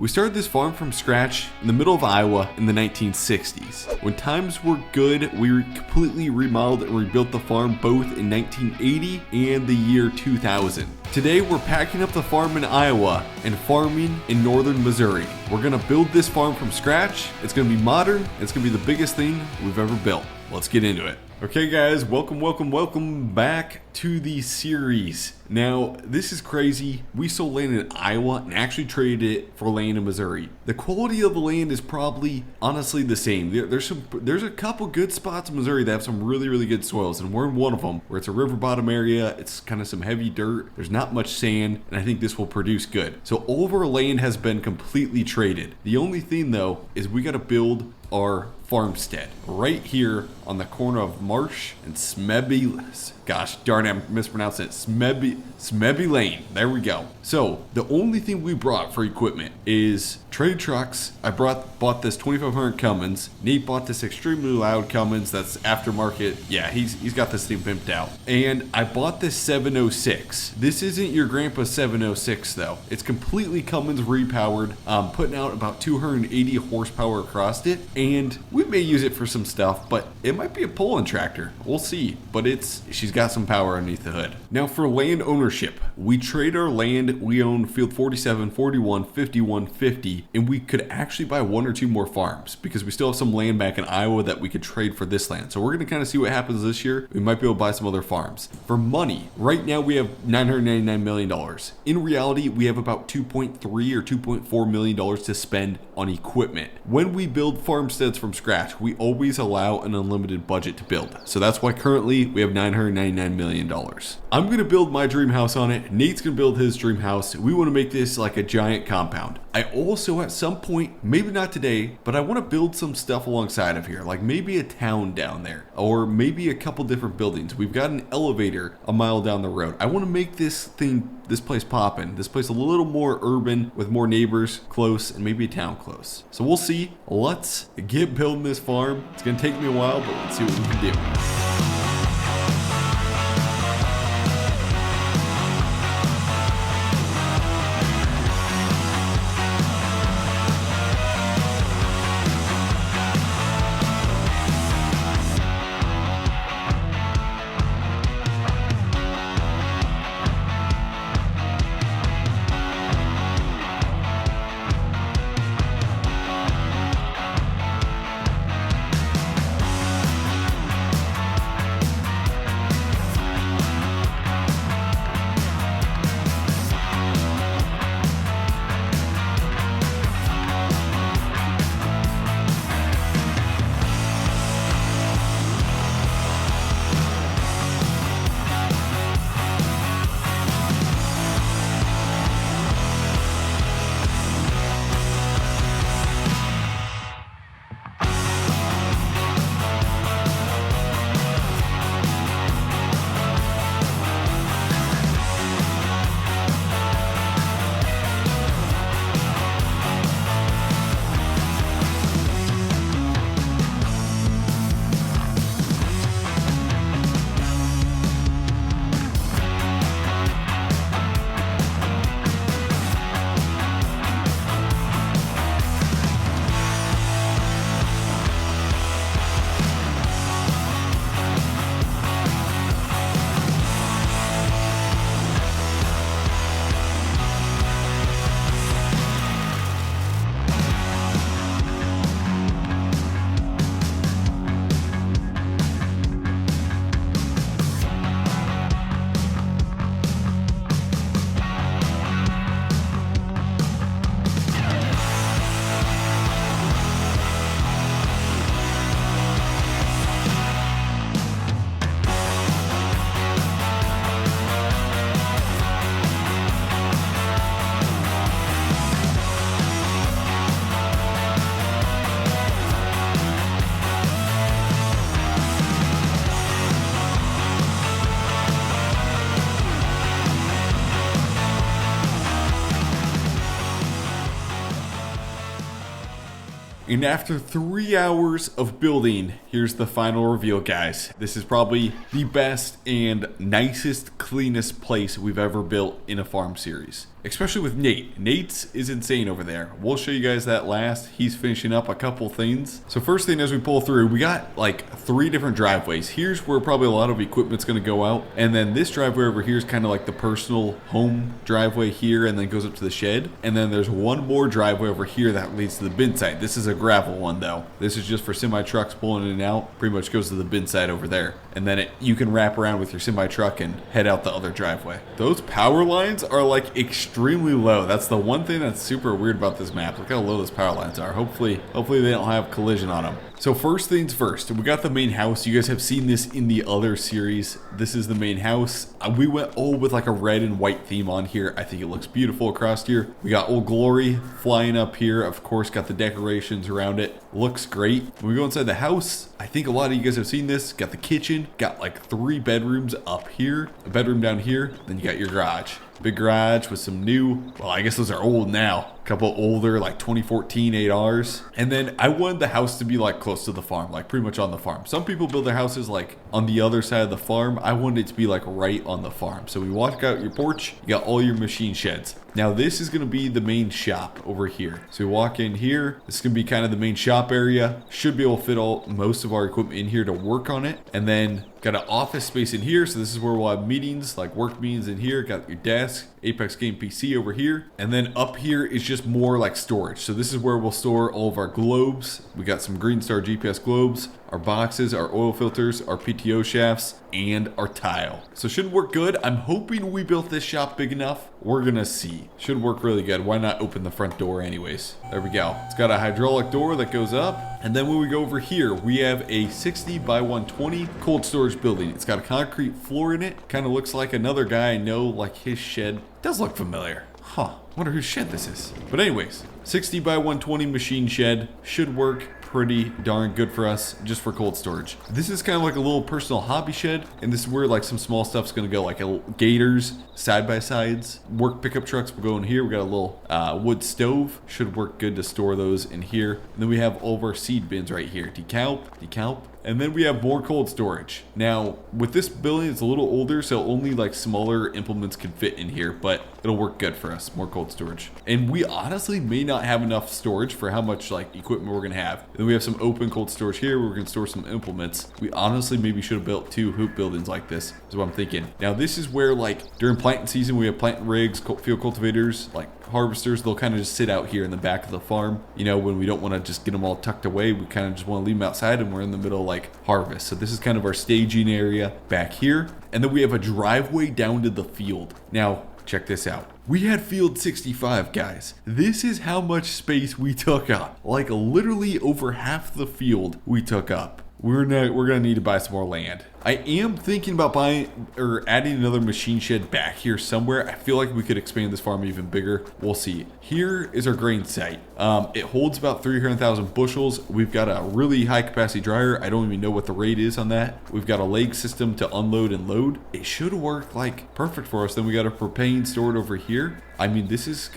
We started this farm from scratch in the middle of Iowa in the 1960s. When times were good, we completely remodeled and rebuilt the farm both in 1980 and the year 2000. Today, we're packing up the farm in Iowa and farming in northern Missouri. We're gonna build this farm from scratch. It's gonna be modern. It's gonna be the biggest thing we've ever built. Let's get into it. Okay guys, welcome back to the series. Now, this is crazy. We sold land in Iowa and actually traded it for land in Missouri. The quality of the land is probably honestly the same. There's a couple good spots in Missouri that have some really good soils, and we're in one of them where it's a river bottom area. It's kind of some heavy dirt. There's not much sand, and I think this will produce good. So all of our land has been completely traded. The only thing though is we got to build our farmstead right here on the corner of Marsh and Smebby. Gosh darn it, I'm mispronouncing it. Smebby Lane. There we go. So the only thing we brought for equipment is trade trucks. I bought this 2500 Cummins. Nate bought this extremely loud Cummins that's aftermarket. Yeah, he's got this thing pimped out. And I bought this 706. This isn't your grandpa's 706 though. It's completely Cummins repowered, putting out about 280 horsepower across it. And we may use it for some stuff, but it might be a pulling tractor. We'll see. But she's got some power underneath the hood. Now for land ownership, we trade our land. We own field 47, 41, 51, 50, and we could actually buy one or two more farms because we still have some land back in Iowa that we could trade for this land. So we're going to kind of see what happens this year. We might be able to buy some other farms. For money, right now we have $999 million. In reality, we have about $2.3 or $2.4 million to spend on equipment. When we build farmsteads from scratch, we always allow an unlimited budget to build. So that's why currently we have $999 million. I'm going to build my dream house on it. Nate's going to build his dream house. We want to make this like a giant compound. I also at some point, maybe not today, but I want to build some stuff alongside of here, like maybe a town down there or maybe a couple different buildings. We've got an elevator a mile down the road. I want to make this place poppin'. This place a little more urban with more neighbors close and maybe a town close. So we'll see. Let's get building this farm. It's going to take me a while, but let's see what we can do. And after 3 hours of building, here's the final reveal, guys. This is probably the best and nicest, cleanest place we've ever built in a farm series. especially with Nate. Nate's is insane over there. We'll show you guys that last. He's finishing up a couple things. So first thing as we pull through, we got like 3 different driveways. Here's where probably a lot of equipment's going to go out. And then this driveway over here is kind of like the personal home driveway here, and then goes up to the shed. And then there's one more driveway over here that leads to the bin site. This is a gravel one though. This is just for semi trucks pulling in and out. Pretty much goes to the bin site over there. And then you can wrap around with your semi truck and head out the other driveway. Those power lines are like extremely low. That's the one thing that's super weird about this map. Look how low those power lines are. Hopefully they don't have collision on them. So first things first, we got the main house. You guys have seen this in the other series. This is the main house. We went old with like a red and white theme on here. I think it looks beautiful across here. We got Old Glory flying up here. Of course, got the decorations around it. Looks great. When we go inside the house, I think a lot of you guys have seen this. Got the kitchen, got like 3 bedrooms up here, a bedroom down here, then you got your garage. Big garage with some new, well, I guess those are old now. A couple older, like 2014 8Rs. And then I wanted the house to be like close to the farm, like pretty much on the farm. Some people build their houses like on the other side of the farm. I wanted it to be like right on the farm. So we walk out your porch, you got all your machine sheds. Now this is going to be the main shop over here. So we walk in here. This is going to be kind of the main shop area. Should be able to fit most of our equipment in here to work on it. And then got an office space in here. So this is where we'll have meetings, like work meetings in here. Got your desk, Apex Game PC over here. And then up here is just more like storage. So this is where we'll store all of our globes. We got some Green Star GPS globes, our boxes, our oil filters, our PTO shafts, and our tile. So should work good. I'm hoping we built this shop big enough. We're gonna see. Should work really good. Why not open the front door anyways? There we go. It's got a hydraulic door that goes up. And then when we go over here, we have a 60 by 120 cold storage building. It's got a concrete floor in it. Kind of looks like another guy I know, like his shed. Does look familiar. Huh. Wonder whose shed this is. But anyways, 60 by 120 machine shed should work pretty darn good for us, just for cold storage. This is kind of like a little personal hobby shed, and this is where like some small stuff's gonna go, like gators, side by sides, work pickup trucks will go in here. We got a little wood stove, should work good to store those in here. And then we have all of our seed bins right here, decalp. And then we have more cold storage. Now, with this building, it's a little older, so only like smaller implements can fit in here, but it'll work good for us, more cold storage. And we honestly may not have enough storage for how much like equipment we're gonna have. And then we have some open cold storage here where we're gonna store some implements. We honestly maybe should have built 2 hoop buildings like this, is what I'm thinking. Now, this is where like during planting season, we have planting rigs, field cultivators, like harvesters. They'll kind of just sit out here in the back of the farm. You know, when we don't want to just get them all tucked away, we kind of just want to leave them outside, and we're in the middle of like harvest. So this is kind of our staging area back here. And then we have a driveway down to the field. Now, check this out. We had field 65, guys. This is how much space we took up. Like literally over half the field we took up. We're gonna need to buy some more land. I am thinking about buying or adding another machine shed back here somewhere. I feel like we could expand this farm even bigger. We'll see. Here is our grain site. It holds about 300,000 bushels. We've got a really high capacity dryer. I don't even know what the rate is on that. We've got a leg system to unload and load. It should work like perfect for us. Then we got a propane stored over here. I mean, this is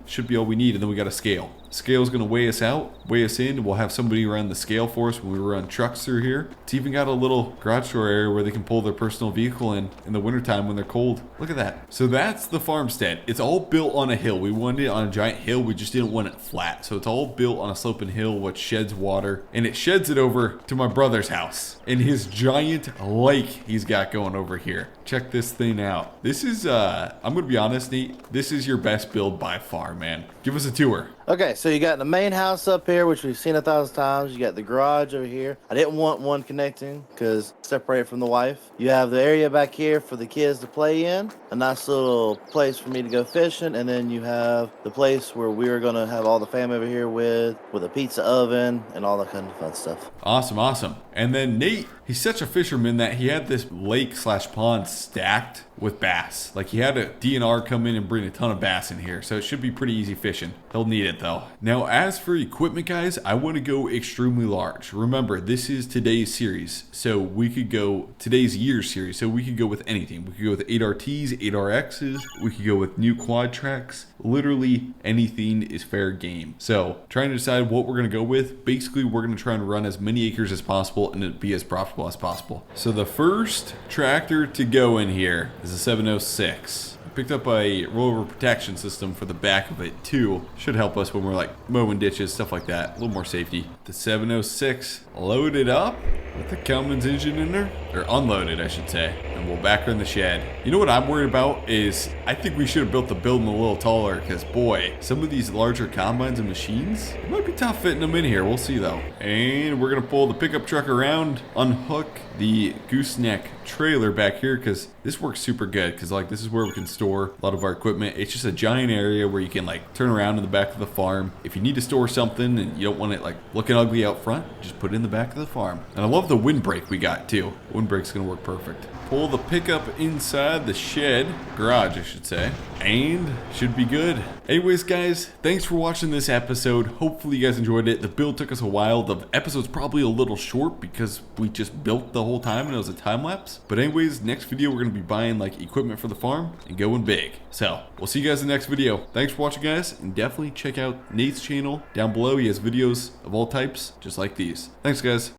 should be all we need. And then we got a scale. Scale's gonna weigh us out, weigh us in. We'll have somebody run the scale for us when we run trucks through here. It's even got a little garage door area where they can pull their personal vehicle in the wintertime when they're cold. Look at that. So that's the farmstead. It's all built on a hill. We wanted it on a giant hill. We just didn't want it flat. So it's all built on a sloping hill which sheds water, and it sheds it over to my brother's house and his giant lake he's got going over here. Check this thing out. This is I'm gonna be honest, Nate, this is your best build by far, man. Give us a tour. Okay, so you got the main house up here, which we've seen 1,000 times. You got the garage over here. I didn't want one connecting because separated from the wife. You have the area back here for the kids to play in. A nice little place for me to go fishing. And then you have the place where we're going to have all the family over here with a pizza oven and all that kind of fun stuff. Awesome, awesome. And then Nate, he's such a fisherman that he had this lake/pond stacked with bass. Like he had a DNR come in and bring a ton of bass in here. So it should be pretty easy fishing. He'll need it though. Now, as for equipment, guys, I want to go extremely large. Remember, this is today's series. So we could go today's year's series. So we could go with anything. We could go with 8RTs, 8RXs. We could go with new quad tracks. Literally anything is fair game. So trying to decide what we're going to go with. Basically, we're going to try and run as many acres as possible and it be as profitable as possible. So the first tractor to go in here is a 706. Picked up a rollover protection system for the back of it too. Should help us when we're like mowing ditches, stuff like that. A little more safety. The 706 loaded up with the Cummins engine in there. Or unloaded, I should say. And we'll back her in the shed. You know what I'm worried about is I think we should have built the building a little taller because boy, some of these larger combines and machines, it might be tough fitting them in here. We'll see though. And we're going to pull the pickup truck around, unhook the gooseneck trailer back here because this works super good because like this is where we can store a lot of our equipment. It's just a giant area where you can like turn around in the back of the farm. If you need to store something and you don't want it like looking ugly out front, just put it in the back of the farm. And I love the windbreak we got too. Windbreak's gonna work perfect. Pull the pickup inside the shed, garage I should say, and should be good. Anyways guys, thanks for watching this episode. Hopefully you guys enjoyed it. The build took us a while. The episode's probably a little short because we just built the whole time and it was a time lapse. But anyways, next video we're gonna be buying like equipment for the farm and going big. So we'll see you guys in the next video. Thanks for watching guys, and definitely check out Nate's channel down below. He has videos of all types just like these. Thanks guys.